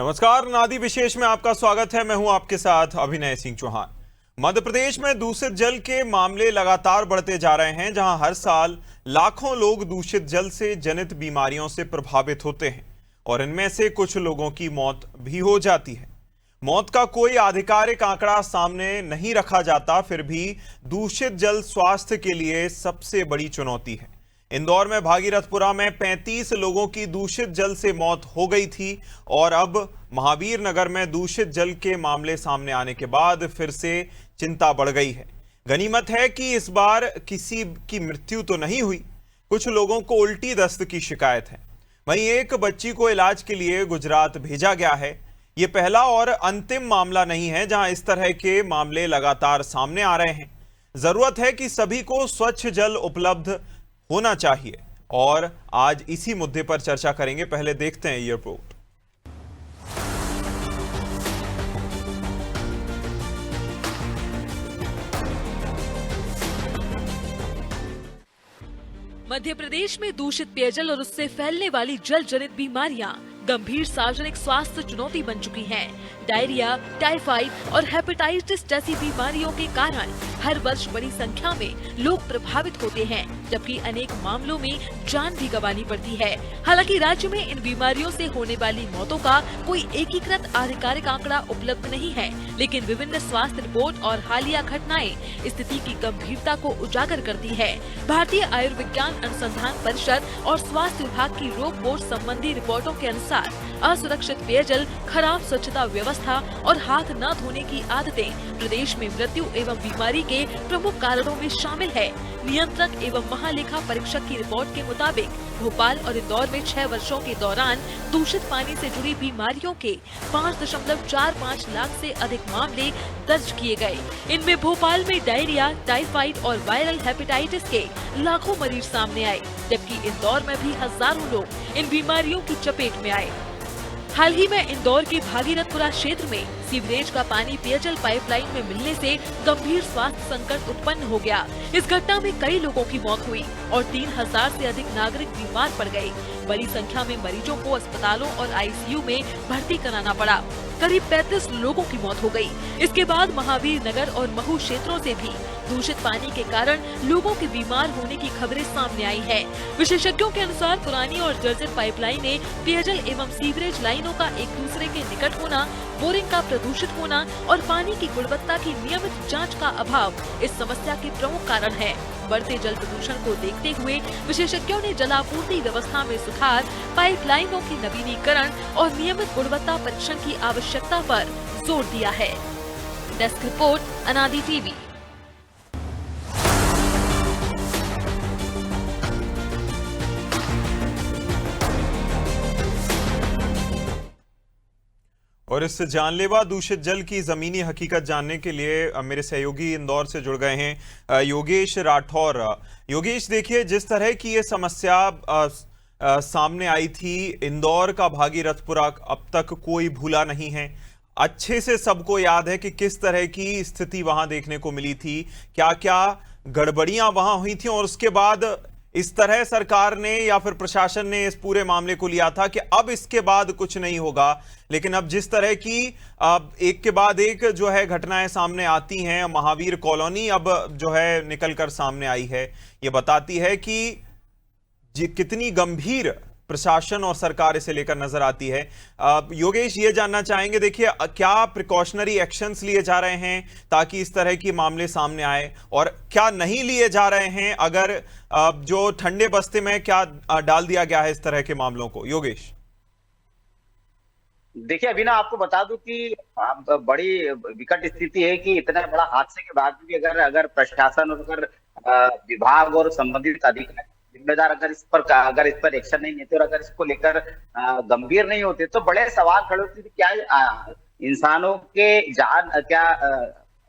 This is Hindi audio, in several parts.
नमस्कार, नादी विशेष में आपका स्वागत है। मैं हूं आपके साथ अभिनय सिंह चौहान। मध्य प्रदेश में दूषित जल के मामले लगातार बढ़ते जा रहे हैं, जहां हर साल लाखों लोग दूषित जल से जनित बीमारियों से प्रभावित होते हैं और इनमें से कुछ लोगों की मौत भी हो जाती है। मौत का कोई आधिकारिक आंकड़ा सामने नहीं रखा जाता, फिर भी दूषित जल स्वास्थ्य के लिए सबसे बड़ी चुनौती है। इंदौर में भागीरथपुरा में 35 लोगों की दूषित जल से मौत हो गई थी और अब महावीर नगर में दूषित जल के मामले सामने आने के बाद फिर से चिंता बढ़ गई है। गनीमत है कि इस बार किसी की मृत्यु तो नहीं हुई। कुछ लोगों को उल्टी दस्त की शिकायत है। वहीं एक बच्ची को इलाज के लिए गुजरात भेजा गया है। ये पहला और अंतिम मामला नहीं है जहां इस तरह के मामले लगातार सामने आ रहे हैं। जरूरत है कि सभी को स्वच्छ जल उपलब्ध होना चाहिए और आज इसी मुद्दे पर चर्चा करेंगे। पहले देखते हैं ये रिपोर्ट। मध्य प्रदेश में दूषित पेयजल और उससे फैलने वाली जल जनित बीमारियां गंभीर सार्वजनिक स्वास्थ्य चुनौती बन चुकी हैं। डायरिया, टाइफाइड और हेपेटाइटिस जैसी बीमारियों के कारण हर वर्ष बड़ी संख्या में लोग प्रभावित होते हैं, जबकि अनेक मामलों में जान भी गंवानी पड़ती है। हालांकि राज्य में इन बीमारियों से होने वाली मौतों का कोई एकीकृत आधिकारिक आंकड़ा उपलब्ध नहीं है, लेकिन विभिन्न स्वास्थ्य रिपोर्ट और हालिया घटनाएं स्थिति की गंभीरता को उजागर करती है। भारतीय आयुर्विज्ञान अनुसंधान परिषद और स्वास्थ्य विभाग की रोग बोर्ड संबंधी रिपोर्टों के अनुसार असुरक्षित पेयजल, खराब स्वच्छता व्यवस्था और हाथ न धोने की आदतें प्रदेश में मृत्यु एवं बीमारी के प्रमुख कारणों में शामिल है। नियंत्रक एवं महालेखा परीक्षक की रिपोर्ट के मुताबिक भोपाल और इंदौर में 6 वर्षों के दौरान दूषित पानी से जुड़ी बीमारियों के 5.45 लाख से अधिक मामले दर्ज किए गए। इनमें भोपाल में डायरिया, टाइफाइड और वायरल हेपेटाइटिस के लाखों मरीज सामने आए, जबकि इंदौर में भी हजारों लोग इन बीमारियों की चपेट में आए। हाल ही में इंदौर के भागीरथपुरा क्षेत्र में सीवरेज का पानी पेयजल पाइपलाइन में मिलने से गंभीर स्वास्थ्य संकट उत्पन्न हो गया। इस घटना में कई लोगों की मौत हुई और 3000 से अधिक नागरिक बीमार पड़ गए। बड़ी संख्या में मरीजों को अस्पतालों और आईसीयू में भर्ती कराना पड़ा। करीब 35 लोगों की मौत हो गई। इसके बाद महावीर नगर और महू क्षेत्रों से भी दूषित पानी के कारण लोगों के बीमार होने की खबरें सामने आई है। विशेषज्ञों के अनुसार पुरानी और जर्जर पाइपलाइनें, पेयजल एवं सीवरेज लाइनों का एक दूसरे के निकट होना, बोरिंग का प्रदूषित होना और पानी की गुणवत्ता की नियमित जांच का अभाव इस समस्या के प्रमुख कारण है। बढ़ते जल प्रदूषण को देखते हुए विशेषज्ञों ने जलापूर्ति व्यवस्था में सुधार, पाइपलाइनों की नवीनीकरण और नियमित गुणवत्ता परीक्षण की आवश्यकता पर जोर दिया है। डेस्क रिपोर्ट, अनादि टीवी। और इस जानलेवा दूषित जल की जमीनी हकीकत जानने के लिए मेरे सहयोगी इंदौर से जुड़ गए हैं योगेश राठौर। योगेश, देखिए, जिस तरह की ये समस्या सामने आई थी, इंदौर का भागीरथपुरा अब तक कोई भूला नहीं है। अच्छे से सबको याद है कि किस तरह की स्थिति वहां देखने को मिली थी, क्या क्या गड़बड़ियां वहां हुई थी और उसके बाद इस तरह सरकार ने या फिर प्रशासन ने इस पूरे मामले को लिया था कि अब इसके बाद कुछ नहीं होगा। लेकिन अब जिस तरह की एक के बाद एक जो है घटनाएं सामने आती हैं, महावीर कॉलोनी अब जो है निकलकर सामने आई है, ये बताती है कि कितनी गंभीर प्रशासन और सरकार इसे लेकर नजर आती है। योगेश, ये जानना चाहेंगे, देखिए, क्या प्रिकॉशनरी एक्शंस लिए जा रहे हैं ताकि इस तरह की मामले सामने आए और क्या नहीं लिए जा रहे हैं, अगर जो ठंडे बस्ते में क्या डाल दिया गया है इस तरह के मामलों को? योगेश, देखिए, अभी ना आपको बता दूं कि बड़ी विकट स्थिति है कि इतना बड़ा हादसे के बाद भी अगर प्रशासन और अगर विभाग और संबंधित अधिकारी जिम्मेदार अगर इस पर एक्शन नहीं लेते और अगर इसको लेकर गंभीर नहीं होते, तो बड़े सवाल खड़े होते हैं। क्या इंसानों के जान क्या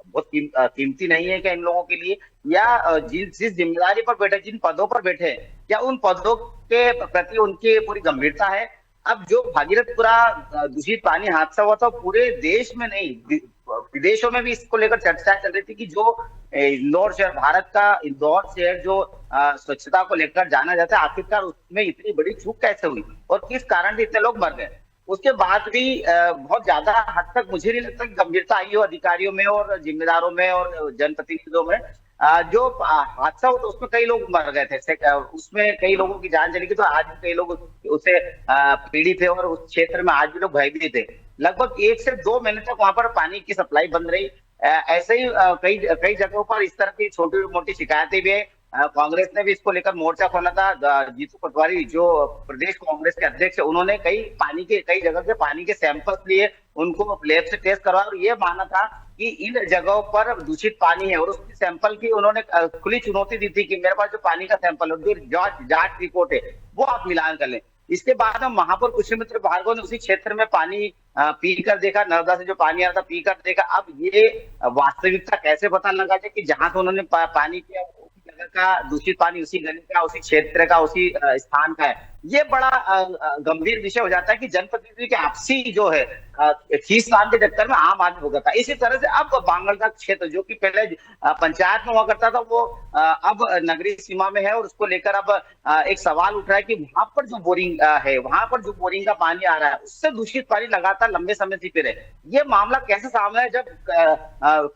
बहुत कीमती नहीं है क्या इन लोगों के लिए? या जिस जिम्मेदारी पर बैठे, जिन पदों पर बैठे, क्या उन पदों के प्रति उनकी पूरी गंभीरता है? अब जो भागीरथपुरा दूषित पानी हादसा हुआ था, पूरे देश में नहीं, विदेशों में भी इसको लेकर चर्चा चल रही थी कि जो इंदौर शहर, भारत का इंदौर शहर जो स्वच्छता को लेकर जाना जाता है, आखिरकार उसमें इतनी बड़ी चूक कैसे हुई और किस कारण से इतने लोग मर गए। उसके बाद भी बहुत ज्यादा हद तक मुझे नहीं लगता कि गंभीरता आई हो अधिकारियों में और जिम्मेदारों में और जनप्रतिनिधियों में। जो हादसा हुआ तो उसमें कई लोग मर गए थे, उसमें कई लोगों की जान चली गई, तो आज भी कई लोग उससे पीड़ित थे और उस क्षेत्र में आज भी लोग भयभीत थे। लगभग 1 से 2 महीने तक वहां पर पानी की सप्लाई बंद रही। ऐसे ही कई कई जगहों पर इस तरह की छोटी मोटी शिकायतें भी है। कांग्रेस ने भी इसको लेकर मोर्चा खोला था। जीतू पटवारी जो प्रदेश कांग्रेस के अध्यक्ष है, उन्होंने कई जगह के पानी के सैंपल्स लिए, उनको लैब से टेस्ट करवाया और ये माना था कि इन जगहों पर दूषित पानी है, और उसकी सैंपल की उन्होंने खुली चुनौती दी थी कि मेरे पास जो पानी का सैंपल है, जो जांच रिपोर्ट है, वो आप मिलान कर लें। इसके बाद हम महापौर पुष्यमित्र भार्गव ने उसी क्षेत्र में पानी पी कर देखा, नर्मदा से जो पानी आ रहा था पी कर देखा। अब ये वास्तविकता कैसे पता लगा जाए कि जहां से उन्होंने पानी पिया उसी जगह का दूषित पानी उसी गली का, उसी क्षेत्र का, उसी स्थान का है। ये बड़ा गंभीर विषय हो जाता है कि जनप्रतिनिधि की आपसी जो है खींचतान के चक्कर में आम आदमी भुगता है। इसी तरह से अब बांगलदार क्षेत्र जो कि पहले पंचायत में हुआ करता था, वो अब नगरीय सीमा में है, और उसको लेकर अब एक सवाल उठ रहा है कि वहां पर जो बोरिंग है, वहां पर जो बोरिंग का पानी आ रहा है, उससे दूषित पानी लगातार लंबे समय से पी रहे। ये मामला कैसे सामने है जब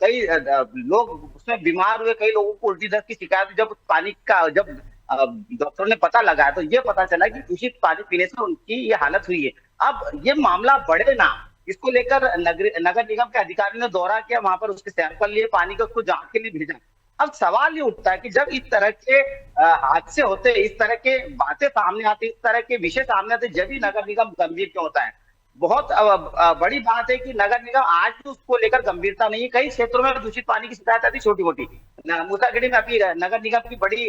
कई लोग उसमें बीमार हुए, कई लोगों को उल्टी दस्त की शिकायत, जब पानी का जब डॉक्टरों ने पता लगाया तो ये पता चला कि दूषित पानी पीने से उनकी ये हालत हुई है। अब ये मामला बढ़े ना, इसको लेकर नगर निगम के अधिकारी ने दौरा किया, वहां पर उसके सैंपल लिए, पानी का उसको जांच के लिए भेजा। अब सवाल ये उठता है कि जब इस तरह के हादसे होते हैं, इस तरह के बातें सामने आती, इस तरह के विषय सामने आते, जब भी नगर निगम गंभीर क्यों होता है? बहुत बड़ी बात है कि नगर निगम आज भी उसको लेकर गंभीरता नहीं है। कई क्षेत्रों में दूषित पानी की शिकायत आती छोटी मोटी। मूसाखेड़ी में अभी नगर निगम की बड़ी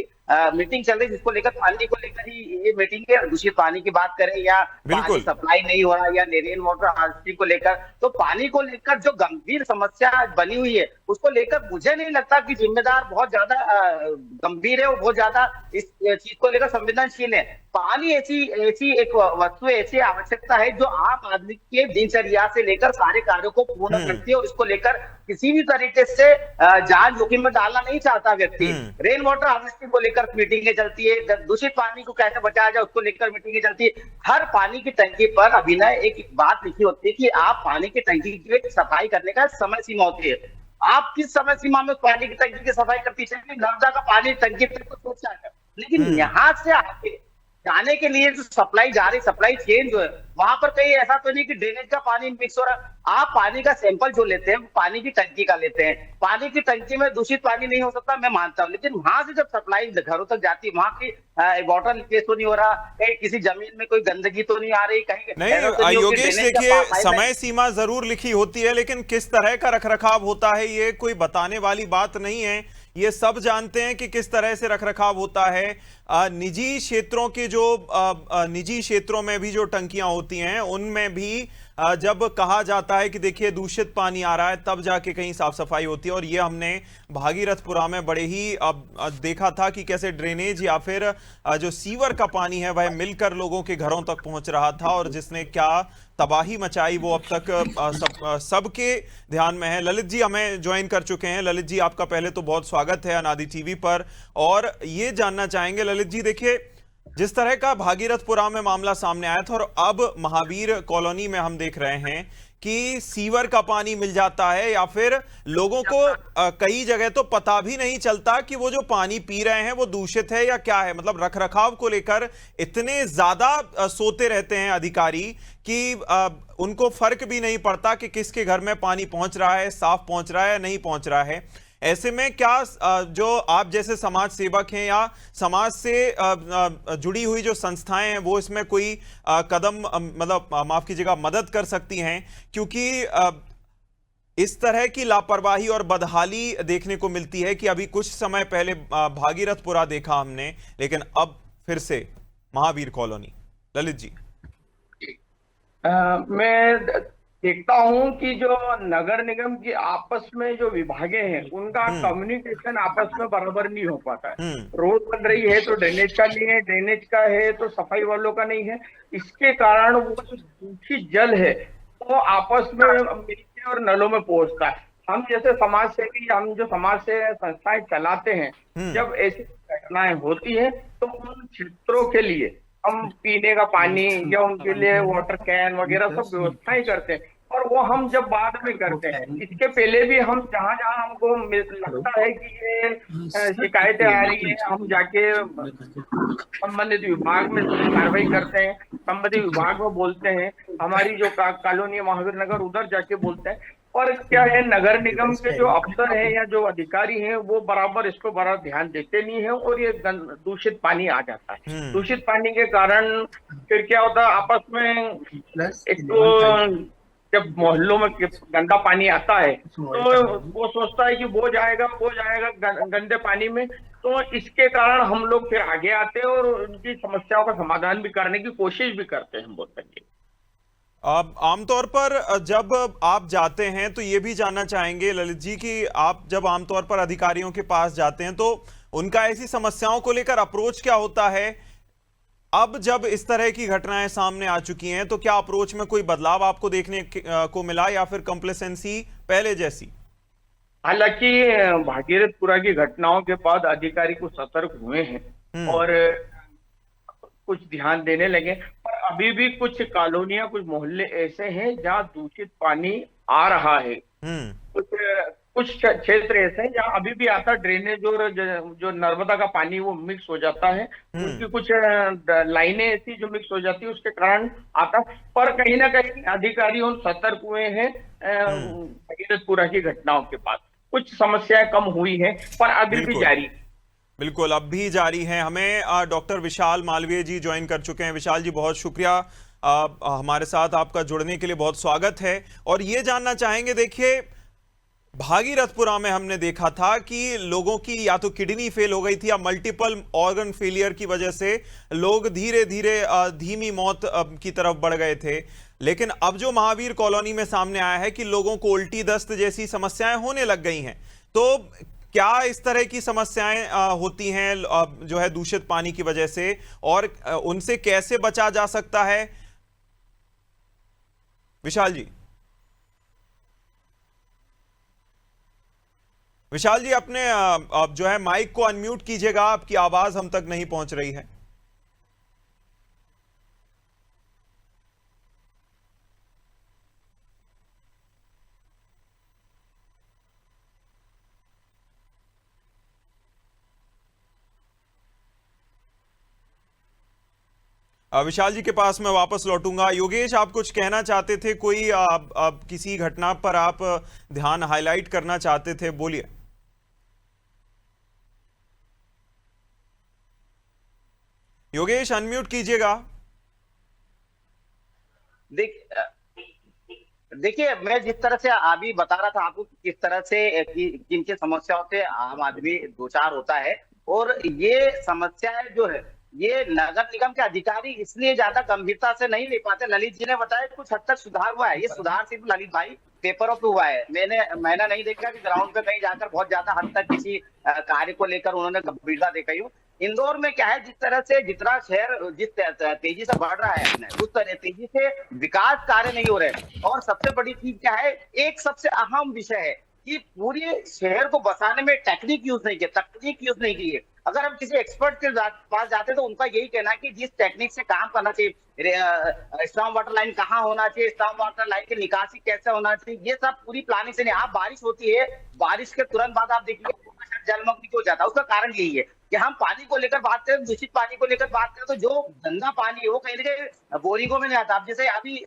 मीटिंग चल रही, जिसको लेकर पानी को लेकर ही ये मीटिंग है। दूषित पानी की बात करें या पानी सप्लाई नहीं हो रहा या रेन वाटर हार्वेस्टिंग को लेकर, तो पानी को लेकर जो गंभीर समस्या बनी हुई है, उसको लेकर मुझे नहीं लगता कि जिम्मेदार बहुत ज्यादा गंभीर है, वो बहुत ज्यादा इस चीज को लेकर संवेदनशील है। पानी ऐसी एक वस्तु, ऐसी आवश्यकता है जो आम आदमी के दिनचर्या से लेकर सारे कार्यों को पूर्ण करती है, और इसको लेकर किसी भी तरीके से जान जोखिम में डालना नहीं चाहता व्यक्ति। रेन वाटर हार्वेस्टिंग को लेकर मीटिंगें चलती है, दूषित पानी को कैसे बचाया जाए उसको लेकर मीटिंगें चलती है। हर पानी की टंकी पर अभिनय एक बात लिखी होती है कि आप पानी की टंकी की सफाई करने का समय सीमा होती है। आप किस समय सीमा में पानी की टंकी की सफाई करती है? नर्मदा का पानी टंकी तक तो पहुंचा है, लेकिन यहाँ से आके जाने के लिए जो सप्लाई जा रही, सप्लाई चेन जो है, वहां पर कहीं ऐसा तो नहीं कि ड्रेनेज का पानी मिक्स हो रहा। आप पानी का सैंपल जो लेते हैं, पानी की टंकी का लेते हैं। पानी की टंकी में दूषित पानी नहीं हो सकता, मैं मानता हूं, लेकिन वहां से जब सप्लाई घरों तक जाती है, वहां की वाटर लीकेज तो नहीं हो रहा, कहीं किसी जमीन में कोई गंदगी तो नहीं आ रही, कहीं नहीं। योगेश देखिए, समय सीमा जरूर लिखी होती है, लेकिन किस तरह का रखरखाव होता है ये कोई बताने वाली बात नहीं है। ये सब जानते हैं कि किस तरह से रखरखाव होता है। निजी क्षेत्रों के जो निजी क्षेत्रों में भी जो टंकियां होती हैं, उनमें भी जब कहा जाता है कि देखिए दूषित पानी आ रहा है, तब जाके कहीं साफ सफाई होती है। और ये हमने भागीरथपुरा में बड़े ही देखा था कि कैसे ड्रेनेज या फिर जो सीवर का पानी है वह मिलकर लोगों के घरों तक पहुंच रहा था, और जिसने क्या तबाही मचाई वो अब तक सबके ध्यान में है। ललित जी हमें ज्वाइन कर चुके हैं। ललित जी, आपका पहले तो बहुत स्वागत है अनादि टीवी पर, और ये जानना चाहेंगे ललित जी, देखिए जिस तरह का भागीरथपुरा में मामला सामने आया था, और अब महावीर कॉलोनी में हम देख रहे हैं कि सीवर का पानी मिल जाता है, या फिर लोगों को कई जगह तो पता भी नहीं चलता कि वो जो पानी पी रहे हैं वो दूषित है या क्या है। मतलब रखरखाव को लेकर इतने ज्यादा सोते रहते हैं अधिकारी कि उनको फर्क भी नहीं पड़ता कि किसके घर में पानी पहुंच रहा है, साफ पहुंच रहा है या नहीं पहुंच रहा है। ऐसे में क्या जो आप जैसे समाज सेवक हैं या समाज से जुड़ी हुई जो संस्थाएं हैं, वो इसमें कोई कदम मतलब माफ कीजिएगा मदद कर सकती हैं? क्योंकि इस तरह की लापरवाही और बदहाली देखने को मिलती है कि अभी कुछ समय पहले भागीरथपुरा देखा हमने, लेकिन अब फिर से महावीर कॉलोनी। ललित जी, मैं देखता हूं कि जो नगर निगम की आपस में जो विभागे हैं, उनका कम्युनिकेशन आपस में बराबर नहीं हो पाता है। रोड बन रही है तो ड्रेनेज का नहीं है, ड्रेनेज का है तो सफाई वालों का नहीं है। इसके कारण वो जो दूषित जल है वो आपस में मिलके और नलों में पहुंचता है। हम जैसे समाज सेवी, हम जो समाज से संस्थाएं चलाते हैं, जब ऐसी घटनाएं होती है तो उन क्षेत्रों के लिए हम पीने का पानी या उनके लिए वाटर कैन वगैरह सब व्यवस्थाएं करते हैं, और वो हम जब बाद में करते हैं। इसके पहले भी हम जहाँ जहाँ हमको लगता है कि ये शिकायतें आ रही है, हम जाके संबंधित विभाग में कार्रवाई करते हैं, संबंधित विभाग में बोलते हैं, हमारी जो कॉलोनी महावीर नगर उधर जाके बोलते हैं। और क्या है, नगर निगम के जो अफसर हैं या जो अधिकारी हैं वो बराबर इसको बड़ा ध्यान देते नहीं है, और ये दूषित पानी आ जाता है। दूषित पानी के कारण फिर क्या होता है, आपस में एक तो जब मोहल्लों में गंदा पानी आता है तो वो सोचता है कि वो जाएगा गंदे पानी में, तो इसके कारण हम लोग फिर आगे आते हैं और उनकी समस्याओं का समाधान भी करने की कोशिश भी करते हैं, हम बोल सकें। आमतौर पर जब आप जाते हैं तो ये भी जानना चाहेंगे ललित जी कि आप जब आमतौर पर अधिकारियों के पास जाते हैं तो उनका ऐसी समस्याओं को लेकर अप्रोच क्या होता है? अब जब इस तरह की घटनाएं सामने आ चुकी हैं तो क्या अप्रोच में कोई बदलाव आपको देखने को मिला या फिर कंप्लेसेंसी पहले जैसी? हालांकि भागीरथपुरा की घटनाओं के बाद अधिकारी कुछ सतर्क हुए हैं और कुछ ध्यान देने लगे, पर अभी भी कुछ कॉलोनियां, कुछ मोहल्ले ऐसे हैं जहां दूषित पानी आ रहा है। कुछ क्षेत्र ऐसे हैं जहां अभी भी आता, ड्रेनेज और जो नर्मदा का पानी वो मिक्स हो जाता है, उनकी कुछ लाइनें ऐसी जो मिक्स हो जाती है, उसके कारण आता। पर कहीं ना कहीं अधिकारी उन सतर्क हुए हैं भागीरथपुरा की घटनाओं के बाद। कुछ समस्याएं कम हुई है पर अभी भी जारी। बिल्कुल, अब भी जारी है। हमें डॉक्टर विशाल मालवीय जी ज्वाइन कर चुके हैं। विशाल जी, बहुत शुक्रिया हमारे साथ, आपका जुड़ने के लिए बहुत स्वागत है। और ये जानना चाहेंगे, देखिए भागीरथपुरा में हमने देखा था कि लोगों की या तो किडनी फेल हो गई थी या मल्टीपल ऑर्गन फेलियर की वजह से लोग धीरे धीरे धीमी मौत की तरफ बढ़ गए थे। लेकिन अब जो महावीर कॉलोनी में सामने आया है कि लोगों को उल्टी दस्त जैसी समस्याएं होने लग गई हैं, तो क्या इस तरह की समस्याएं होती हैं जो है दूषित पानी की वजह से, और उनसे कैसे बचा जा सकता है? विशाल जी, अपने जो है माइक को अनम्यूट कीजिएगा, आपकी आवाज हम तक नहीं पहुंच रही है। विशाल जी के पास मैं वापस लौटूंगा। योगेश, आप कुछ कहना चाहते थे, कोई किसी घटना पर आप ध्यान हाईलाइट करना चाहते थे, बोलिए। योगेश, अनम्यूट कीजिएगा। देखिए, मैं जिस तरह से अभी बता रहा था आपको किस तरह से किन समस्याओं से आम आदमी दो चार होता है, और ये समस्याएं जो है ये नगर निगम के अधिकारी इसलिए ज्यादा गंभीरता से नहीं ले पाते। ललित जी ने बताया कुछ हद तक सुधार हुआ है। ये सुधार सिर्फ ललित भाई पेपरों पे हुआ है, मैंने नहीं देखा कि ग्राउंड पे कहीं जाकर बहुत ज्यादा हद तक किसी कार्य को लेकर उन्होंने गंभीरता दिखाई हो। इंदौर में क्या है, जिस तरह से जितना शहर जिस तेजी से बढ़ रहा है उस तरह तेजी से विकास कार्य नहीं हो रहे। और सबसे बड़ी चीज क्या है, एक सबसे अहम विषय है कि पूरे शहर को बसाने में तकनीक यूज नहीं की है। अगर हम किसी एक्सपर्ट के पास जाते तो उनका यही कहना है कि जिस टेक्निक से काम करना चाहिए, स्टॉर्म वाटर लाइन कहाँ होना चाहिए, स्टॉर्म वाटर लाइन की निकासी कैसे होना चाहिए, ये सब पूरी प्लानिंग से नहीं। आप बारिश होती है, बारिश के तुरंत बाद आप देखिए जलमग्न हो जाता है। उसका कारण यही है कि हम पानी को लेकर बात करें, दूषित पानी को लेकर बात करें, तो जो गंदा पानी है वो कहीं ना कहीं बोरिंगों में नहीं आता। अब जैसे अभी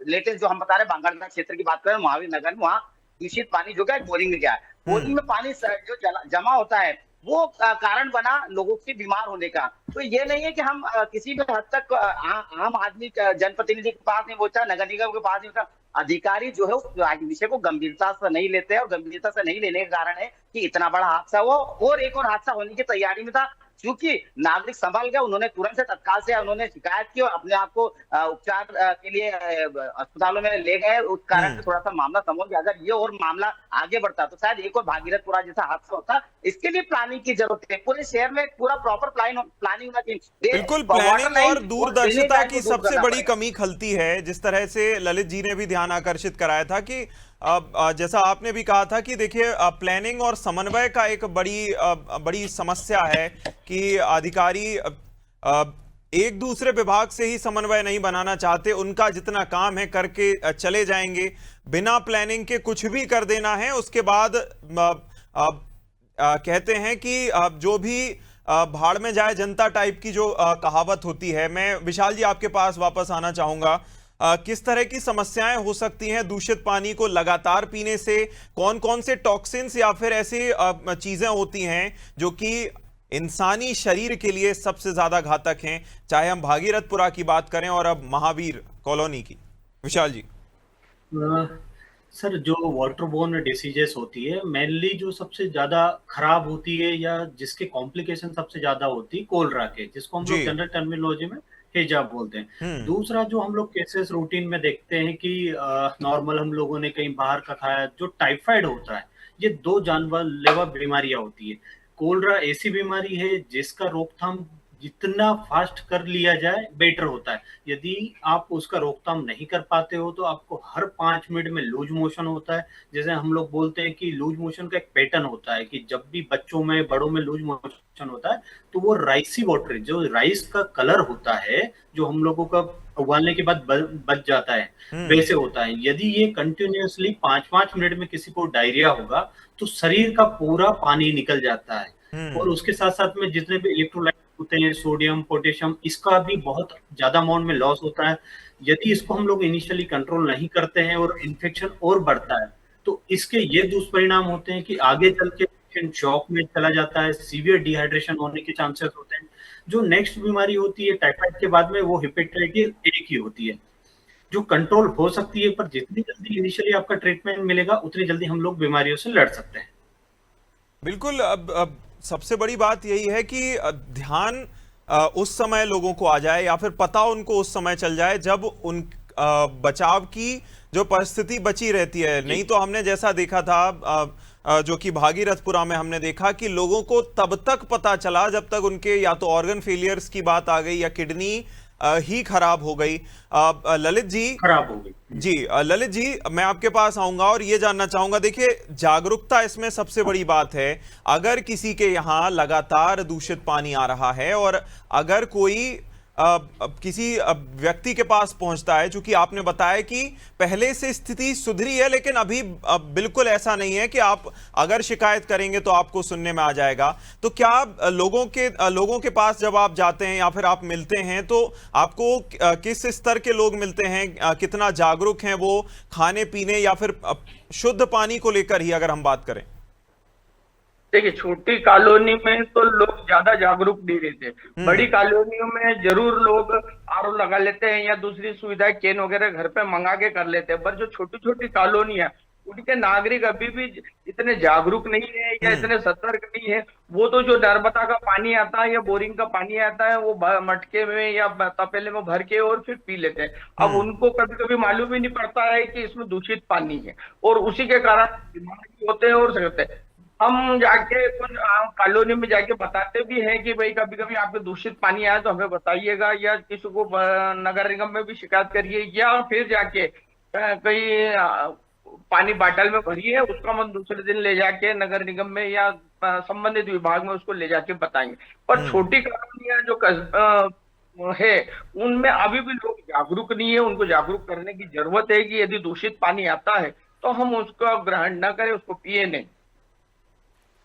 लेटेस्ट जो हम बता रहे हैं बांगरगढ़ क्षेत्र की बात करें, महावीर नगर में, वहाँ दूषित पानी जो क्या बोरिंग में क्या है, बोरिंग में पानी जो जमा होता है वो कारण बना लोगों के बीमार होने का। तो ये नहीं है कि हम किसी भी हद तक आम आदमी जनप्रतिनिधि के पास नहीं पहुंचा, नगर निगम के पास नहीं पहुंचा, अधिकारी जो है उस विषय को गंभीरता से नहीं लेते हैं, और गंभीरता से नहीं लेने के कारण है कि इतना बड़ा हादसा हुआ। और एक और हादसा होने की तैयारी में था, क्योंकि नागरिक संभल गए, उन्होंने तुरंत से तत्काल से उन्होंने शिकायत की और अपने आप को उपचार के लिए अस्पतालों में ले गए। उस कारण से थोड़ा सा मामला समझ गया। अगर ये और मामला आगे बढ़ता तो शायद एक और भागीरथपुरा जैसा हादसा होता। इसके लिए प्लानिंग की जरूरत है, पूरे शहर में पूरा प्रॉपर प्लानिंग होना चाहिए। बिल्कुल, प्लानिंग और दूरदर्शिता की सबसे बड़ी कमी खलती है। जिस तरह से ललित जी ने भी ध्यान आकर्षित कराया था कि जैसा आपने भी कहा था कि देखिए प्लानिंग और समन्वय का एक बड़ी समस्या है कि अधिकारी एक दूसरे विभाग से ही समन्वय नहीं बनाना चाहते, उनका जितना काम है करके चले जाएंगे, बिना प्लानिंग के कुछ भी कर देना है। उसके बाद कहते हैं कि जो भी भाड़ में जाए जनता टाइप की जो कहावत होती है। मैं विशाल जी आपके पास वापस आना चाहूंगा। किस तरह की समस्याएं हो सकती हैं दूषित पानी को लगातार पीने से? कौन कौन से टॉक्सिन्स या फिर ऐसी चीजें होती हैं जो कि इंसानी शरीर के लिए सबसे ज्यादा घातक हैं, चाहे हम भागीरथपुरा की बात करें और अब महावीर कॉलोनी की? विशाल जी। सर, जो वाटरबोर्न डिसीजेस होती है, मेनली जो सबसे ज्यादा खराब होती है या जिसके कॉम्प्लिकेशन सबसे ज्यादा होती है, कोलरा के, जिसको हम लोग जनरल टर्मिनोलॉजी में हेजाब बोलते हैं। दूसरा जो हम लोग केसेस रूटीन में देखते हैं कि नॉर्मल हम लोगों ने कहीं बाहर का खाया, जो टाइफाइड होता है, ये 2 जानलेवा बीमारियां होती है। कोलरा ऐसी बीमारी है जिसका रोकथाम जितना फास्ट कर लिया जाए बेटर होता है। यदि आप उसका रोकथाम नहीं कर पाते हो तो आपको हर 5 मिनट में लूज मोशन होता है। जैसे हम लोग बोलते हैं कि लूज मोशन का एक पैटर्न होता है कि जब भी बच्चों में, बड़ों में लूज मोशन होता है तो वो राइसी वाटर, जो राइस का कलर होता है, जो हम लोगों का उबालने के बाद बच जाता है, वैसे होता है। यदि ये कंटिन्यूअसली 5-5 मिनट में किसी को डायरिया होगा तो शरीर का पूरा पानी निकल जाता है, और उसके साथ साथ में जितने भी इलेक्ट्रोलाइट होते हैं, सोडियम, पोटेशियम, इसका भी बहुत ज्यादा अमाउंट में लॉस होता है। यदि इसको हम लोग इनिशियली कंट्रोल नहीं करते हैं और इन्फेक्शन और बढ़ता है तो इसके ये दुष्परिणाम होते हैं कि आगे चल के पेशेंट शॉक में चला जाता है, सीवियर डिहाइड्रेशन होने के चांसेस होते हैं। जो नेक्स्ट बीमारी होती है टाइफाइड के बाद में, वो हेपेटाइटिस ए की होती है, जो कंट्रोल हो सकती है, पर जितनी जल्दी इनिशियली आपका ट्रीटमेंट मिलेगा उतनी जल्दी हम लोग बीमारियों से लड़ सकते हैं। बिल्कुल। अब सबसे बड़ी बात यही है कि ध्यान उस समय लोगों को आ जाए या फिर पता उनको उस समय चल जाए जब उन बचाव की जो परिस्थिति बची रहती है। नहीं तो हमने जैसा देखा था जो कि भागीरथपुरा में हमने देखा कि लोगों को तब तक पता चला जब तक उनके या तो ऑर्गन फेलियर्स की बात आ गई या किडनी ही खराब हो गई। ललित जी, खराब हो गई जी। ललित जी, मैं आपके पास आऊंगा और ये जानना चाहूंगा, देखिए जागरूकता इसमें सबसे बड़ी बात है। अगर किसी के यहाँ लगातार दूषित पानी आ रहा है और अगर कोई किसी व्यक्ति के पास पहुंचता है, चूंकि आपने बताया कि पहले से स्थिति सुधरी है लेकिन अभी बिल्कुल ऐसा नहीं है कि आप अगर शिकायत करेंगे तो आपको सुनने में आ जाएगा, तो क्या लोगों के पास जब आप जाते हैं या फिर आप मिलते हैं तो आपको किस स्तर के लोग मिलते हैं? कितना जागरूक हैं वो खाने पीने या फिर शुद्ध पानी को लेकर ही अगर हम बात करें? देखिए, छोटी कॉलोनी में तो लोग ज्यादा जागरूक नहीं रहते। बड़ी कॉलोनियों में जरूर लोग आरओ लगा लेते हैं या दूसरी सुविधाएं, कैन वगैरह घर पे मंगा के कर लेते हैं। पर जो छोटी छोटी कॉलोनी है उनके नागरिक अभी भी इतने जागरूक नहीं है या इतने सतर्क नहीं है। वो तो जो नर्मदा का पानी आता है या बोरिंग का पानी आता है वो मटके में या तपेले में भर के और फिर पी लेते हैं। अब उनको कभी कभी मालूम ही नहीं पड़ता है कि इसमें दूषित पानी है और उसी के कारण बीमारी होते हैं और सकते हैं। हम जाके कुछ कॉलोनी में जाके बताते भी हैं कि भाई कभी कभी आपके दूषित पानी आया तो हमें बताइएगा, या किसी को नगर निगम में भी शिकायत करिए, या फिर जाके कहीं पानी बाटल में भरिए, उसका हम दूसरे दिन ले जाके नगर निगम में या संबंधित विभाग में उसको ले जाके बताएंगे। पर छोटी कॉलोनियां जो है उनमें अभी भी लोग जागरूक नहीं है। उनको जागरूक करने की जरूरत है कि यदि दूषित पानी आता है तो हम उसका ग्रहण न करें, उसको पिए नहीं।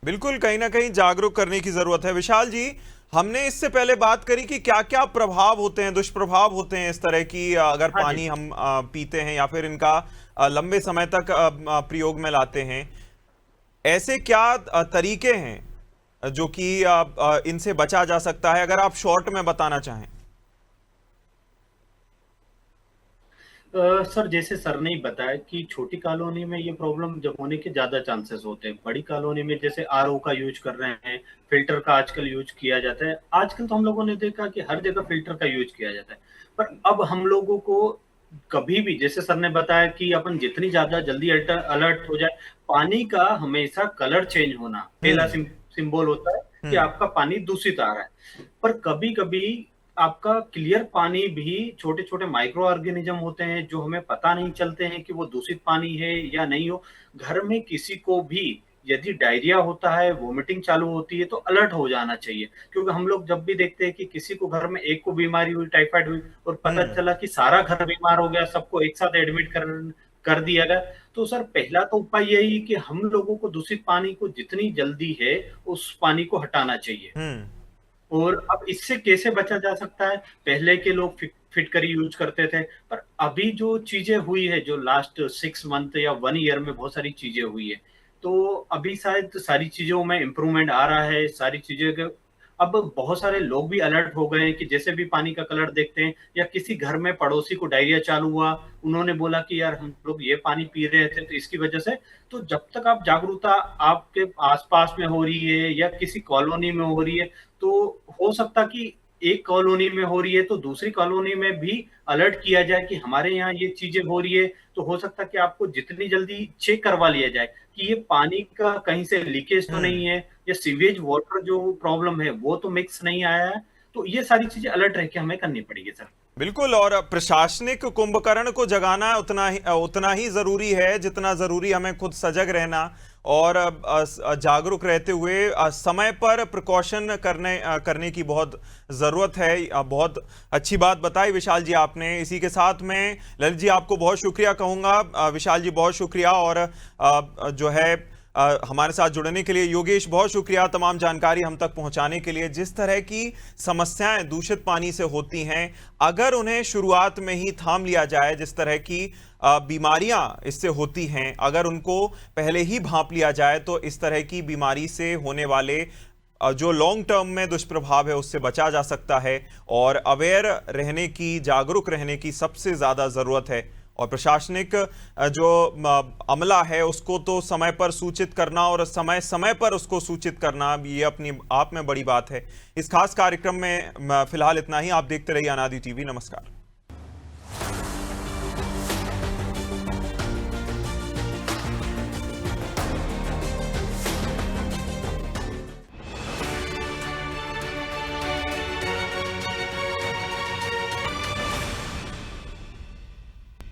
बिल्कुल, कहीं ना कहीं जागरूक करने की जरूरत है। विशाल जी, हमने इससे पहले बात करी कि क्या क्या प्रभाव होते हैं, दुष्प्रभाव होते हैं इस तरह की अगर पानी हम पीते हैं या फिर इनका लंबे समय तक प्रयोग में लाते हैं। ऐसे क्या तरीके हैं जो कि इनसे बचा जा सकता है, अगर आप शॉर्ट में बताना चाहें? सर, जैसे सर ने बताया कि छोटी कॉलोनी में ये प्रॉब्लम जब होने के ज्यादा चांसेस होते हैं। बड़ी कॉलोनी में जैसे आरओ का यूज कर रहे हैं, फिल्टर का आजकल यूज किया जाता है। आजकल तो हम लोगों ने देखा कि हर जगह फिल्टर का यूज किया जाता है, पर अब हम लोगों को कभी भी, जैसे सर ने बताया कि अपन जितनी ज्यादा जल्दी अलर्ट हो जाए, पानी का हमेशा कलर चेंज होना पहला सिंबल होता है कि आपका पानी दूषित आ रहा है। पर कभी कभी आपका क्लियर पानी भी छोटे छोटे माइक्रो ऑर्गेनिज्म होते हैं जो हमें पता नहीं चलते हैं कि वो दूषित पानी है या नहीं हो। घर में किसी को भी यदि डायरिया होता है, वोमिटिंग चालू होती है, तो अलर्ट हो जाना चाहिए। क्योंकि हम लोग जब भी देखते हैं कि किसी को घर में एक को बीमारी हुई, टाइफाइड हुई और पता चला कि सारा घर बीमार हो गया, सबको एक साथ एडमिट कर दिया गया, तो सर पहला तो उपाय यही कि हम लोगों को दूषित पानी को जितनी जल्दी है उस पानी को हटाना चाहिए। और अब इससे कैसे बचा जा सकता है? पहले के लोग फिटकरी यूज करते थे, पर अभी जो चीजें हुई है, जो लास्ट 6 मंथ या 1 ईयर में बहुत सारी चीजें हुई है, तो अभी शायद सारी चीजों में इम्प्रूवमेंट आ रहा है। सारी चीजें अब बहुत सारे लोग भी अलर्ट हो गए हैं कि जैसे भी पानी का कलर देखते हैं, या किसी घर में पड़ोसी को डायरिया चालू हुआ, उन्होंने बोला कि यार हम लोग ये पानी पी रहे थे तो इसकी वजह से, तो जब तक आप जागरूकता आपके आसपास में हो रही है या किसी कॉलोनी में हो रही है, तो हो सकता कि एक कॉलोनी में हो रही है तो दूसरी कॉलोनी में भी अलर्ट किया जाए कि हमारे यहाँ ये चीजें हो रही है, तो हो सकता है कि आपको जितनी जल्दी चेक करवा लिया जाए कि ये पानी का कहीं से लीकेज तो नहीं है, या सीवेज वाटर जो प्रॉब्लम है वो तो मिक्स नहीं आया है। तो ये सारी चीजें अलर्ट रह के हमें करनी पड़ेगी सर। बिल्कुल, और प्रशासनिक कुंभकर्ण को जगाना उतना ही जरूरी है जितना जरूरी हमें खुद सजग रहना और जागरूक रहते हुए समय पर प्रिकॉशन करने की बहुत ज़रूरत है। बहुत अच्छी बात बताई विशाल जी आपने। इसी के साथ में ललित जी आपको बहुत शुक्रिया कहूँगा। विशाल जी बहुत शुक्रिया, और जो है हमारे साथ जुड़ने के लिए। योगेश बहुत शुक्रिया तमाम जानकारी हम तक पहुंचाने के लिए। जिस तरह की समस्याएं दूषित पानी से होती हैं, अगर उन्हें शुरुआत में ही थाम लिया जाए, जिस तरह की बीमारियां इससे होती हैं, अगर उनको पहले ही भांप लिया जाए, तो इस तरह की बीमारी से होने वाले जो लॉन्ग टर्म में दुष्प्रभाव है उससे बचा जा सकता है। और अवेयर रहने की, जागरूक रहने की सबसे ज़्यादा ज़रूरत है। और प्रशासनिक जो अमला है उसको तो समय पर सूचित करना और समय समय पर उसको सूचित करना, ये अपनी आप में बड़ी बात है। इस खास कार्यक्रम में फिलहाल इतना ही। आप देखते रहिए अनादि टीवी। नमस्कार।